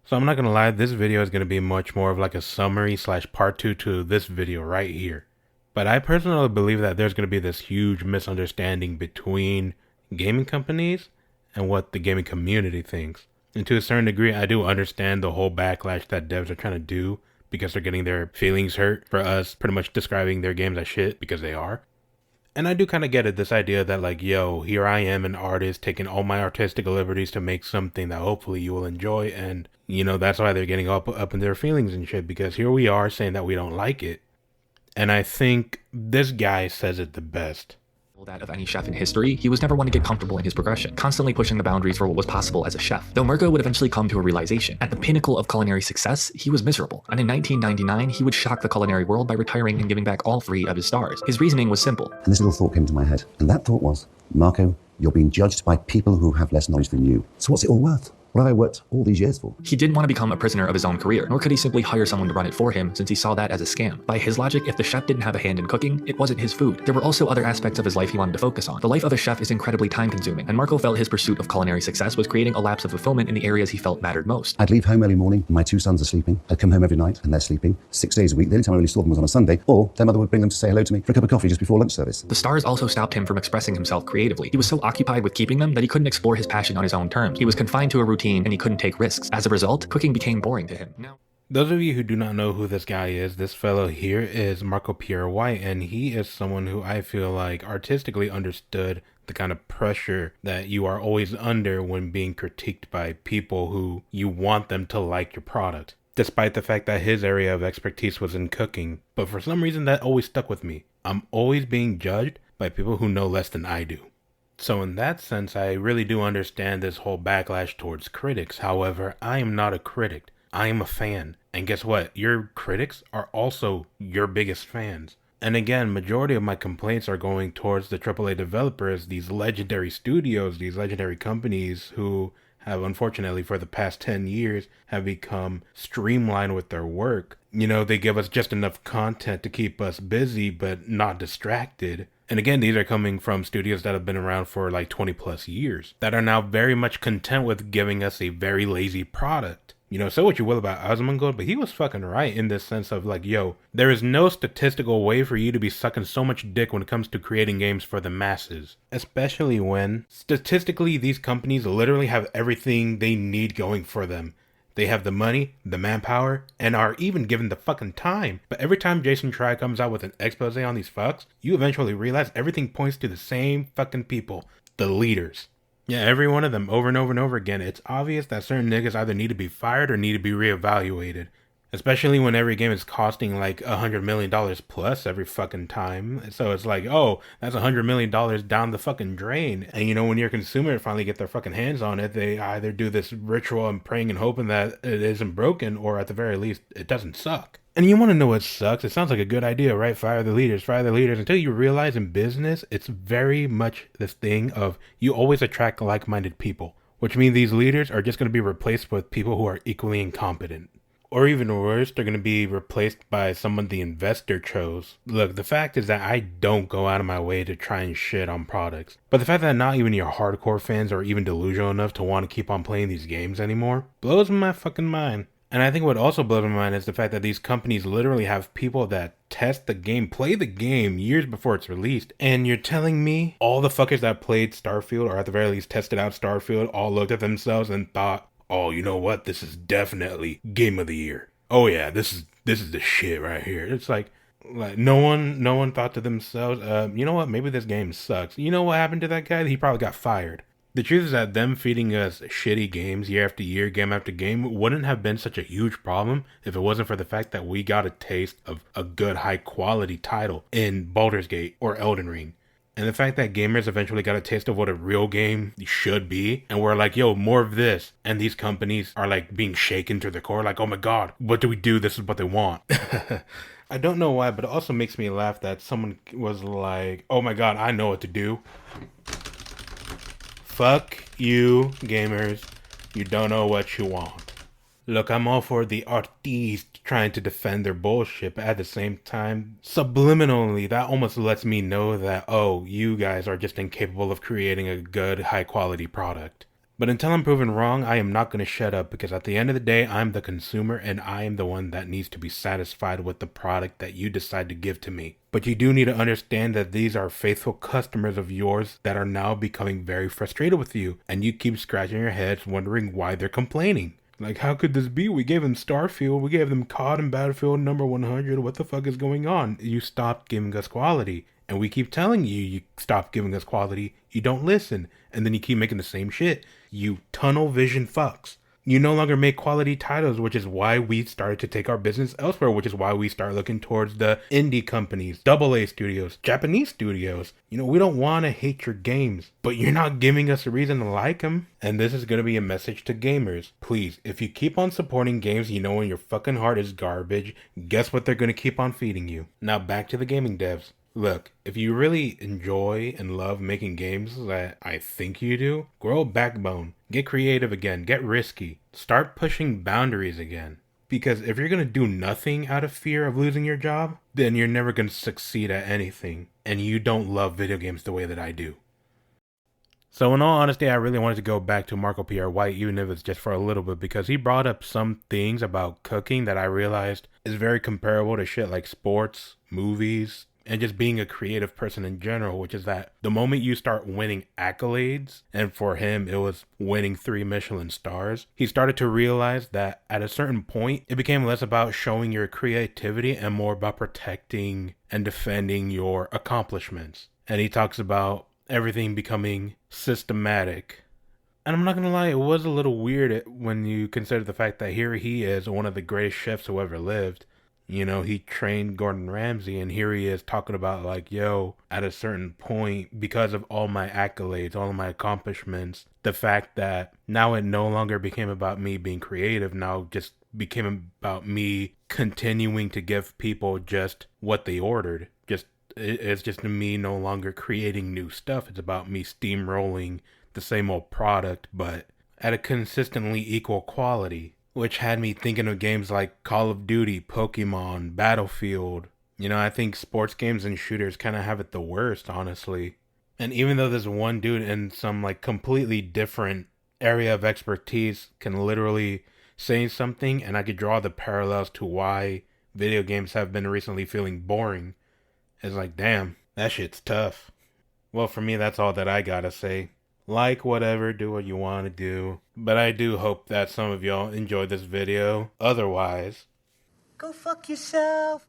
So I'm not gonna lie, this video is gonna be much more of like a summary slash part 2 to this video right here. But I personally believe that there's gonna be this huge misunderstanding between gaming companies and what the gaming community thinks. And to a certain degree, I do understand the whole backlash that devs are trying to do because they're getting their feelings hurt for us pretty much describing their games as shit, because they are. And I do kind of get it, this idea that like, yo, here I am, an artist, taking all my artistic liberties to make something that hopefully you will enjoy, and, you know, that's why they're getting up in their feelings and shit, because here we are saying that we don't like it. And I think this guy says it the best. That of any chef in history, he was never one to get comfortable in his progression, constantly pushing the boundaries for what was possible as a chef. Though Mirko would eventually come to a realization. At the pinnacle of culinary success, he was miserable, and in 1999, he would shock the culinary world by retiring and giving back all 3 of his stars. His reasoning was simple. And this little thought came to my head, and that thought was, Marco, you're being judged by people who have less knowledge than you. So what's it all worth? What have I worked all these years for? He didn't want to become a prisoner of his own career, nor could he simply hire someone to run it for him, since he saw that as a scam. By his logic, if the chef didn't have a hand in cooking, it wasn't his food. There were also other aspects of his life he wanted to focus on. The life of a chef is incredibly time-consuming, and Marco felt his pursuit of culinary success was creating a lapse of fulfillment in the areas he felt mattered most. I'd leave home early morning, and my 2 sons are sleeping. I'd come home every night, and they're sleeping. 6 days a week. The only time I really saw them was on a Sunday, or their mother would bring them to say hello to me for a cup of coffee just before lunch service. The stars also stopped him from expressing himself creatively. He was so occupied with keeping them that he couldn't explore his passion on his own terms. He was confined to a routine, and he couldn't take risks. As a result, cooking became boring to him. Now, those of you who do not know who this guy is, this fellow here is Marco Pierre White, and he is someone who I feel like artistically understood the kind of pressure that you are always under when being critiqued by people who you want them to like your product, despite the fact that his area of expertise was in cooking. But for some reason that always stuck with me. I'm always being judged by people who know less than I do. So in that sense, I really do understand this whole backlash towards critics. However, I am not a critic. I am a fan. And guess what? Your critics are also your biggest fans. And again, majority of my complaints are going towards the AAA developers, these legendary studios, these legendary companies who have, unfortunately, for the past 10 years, have become streamlined with their work. You know, they give us just enough content to keep us busy, but not distracted. And again, these are coming from studios that have been around for like 20 plus years, that are now very much content with giving us a very lazy product. You know, say what you will about Asmongold, but he was fucking right in this sense of like, yo, there is no statistical way for you to be sucking so much dick when it comes to creating games for the masses. Especially when, statistically, these companies literally have everything they need going for them. They have the money, the manpower, and are even given the fucking time. But every time Jason Schreier comes out with an expose on these fucks, you eventually realize everything points to the same fucking people. The leaders. Yeah, every one of them, over and over and over again. It's obvious that certain niggas either need to be fired or need to be reevaluated. Especially when every game is costing like $100 million plus every fucking time. So it's like, oh, that's $100 million down the fucking drain. And you know, when your consumer finally get their fucking hands on it, they either do this ritual and praying and hoping that it isn't broken, or at the very least, it doesn't suck. And you want to know what sucks? It sounds like a good idea, right? Fire the leaders, until you realize in business, it's very much this thing of you always attract like-minded people, which means these leaders are just going to be replaced with people who are equally incompetent. Or even worse, they're going to be replaced by someone the investor chose. Look, the fact is that I don't go out of my way to try and shit on products. But the fact that not even your hardcore fans are even delusional enough to want to keep on playing these games anymore blows my fucking mind. And I think what also blows my mind is the fact that these companies literally have people that test the game, play the game years before it's released. And you're telling me all the fuckers that played Starfield, or at the very least tested out Starfield, all looked at themselves and thought, oh, you know what? This is definitely game of the year. Oh yeah, this is the shit right here. It's like no one thought to themselves, you know what? Maybe this game sucks. You know what happened to that guy? He probably got fired. The truth is that them feeding us shitty games year after year, game after game, wouldn't have been such a huge problem if it wasn't for the fact that we got a taste of a good high quality title in Baldur's Gate or Elden Ring. And the fact that gamers eventually got a taste of what a real game should be, and we're like, yo, more of this. And these companies are like being shaken to the core, like, oh my god, what do we do? This is what they want. I don't know why, but it also makes me laugh that someone was like, oh my god, I know what to do. Fuck you, gamers. You don't know what you want. Look, I'm all for the artistes trying to defend their bullshit, but at the same time, subliminally, that almost lets me know that, oh, you guys are just incapable of creating a good, high-quality product. But until I'm proven wrong, I am not going to shut up, because at the end of the day, I'm the consumer and I am the one that needs to be satisfied with the product that you decide to give to me. But you do need to understand that these are faithful customers of yours that are now becoming very frustrated with you, and you keep scratching your heads wondering why they're complaining. Like, how could this be? We gave them Starfield, we gave them COD and Battlefield number 100. What the fuck is going on? You stopped giving us quality. And we keep telling you, you stop giving us quality. You don't listen. And then you keep making the same shit. You tunnel vision fucks. You no longer make quality titles, which is why we started to take our business elsewhere, which is why we start looking towards the indie companies, AA studios, Japanese studios. You know, we don't want to hate your games, but you're not giving us a reason to like them. And this is going to be a message to gamers. Please, if you keep on supporting games you know in your fucking heart is garbage, guess what they're going to keep on feeding you? Now back to the gaming devs. Look, if you really enjoy and love making games that I think you do, grow a backbone, get creative again, get risky, start pushing boundaries again. Because if you're going to do nothing out of fear of losing your job, then you're never going to succeed at anything, and you don't love video games the way that I do. So in all honesty, I really wanted to go back to Marco Pierre White, even if it's just for a little bit, because he brought up some things about cooking that I realized is very comparable to shit like sports, movies, and just being a creative person in general, which is that the moment you start winning accolades, and for him it was winning 3 Michelin stars, he started to realize that at a certain point it became less about showing your creativity and more about protecting and defending your accomplishments. And he talks about everything becoming systematic. And I'm not gonna lie, it was a little weird when you consider the fact that here he is, one of the greatest chefs who ever lived. You know, he trained Gordon Ramsay, and here he is talking about like, yo, at a certain point, because of all my accolades, all of my accomplishments, the fact that now it no longer became about me being creative, now just became about me continuing to give people just what they ordered. It's just me no longer creating new stuff. It's about me steamrolling the same old product, but at a consistently equal quality. Which had me thinking of games like Call of Duty, Pokemon, Battlefield. You know, I think sports games and shooters kind of have it the worst, honestly. And even though there's one dude in some like completely different area of expertise can literally say something, and I could draw the parallels to why video games have been recently feeling boring. It's like, damn, that shit's tough. Well, for me, that's all that I gotta say. Like whatever, do what you want to do. But I do hope that some of y'all enjoyed this video. Otherwise, go fuck yourself.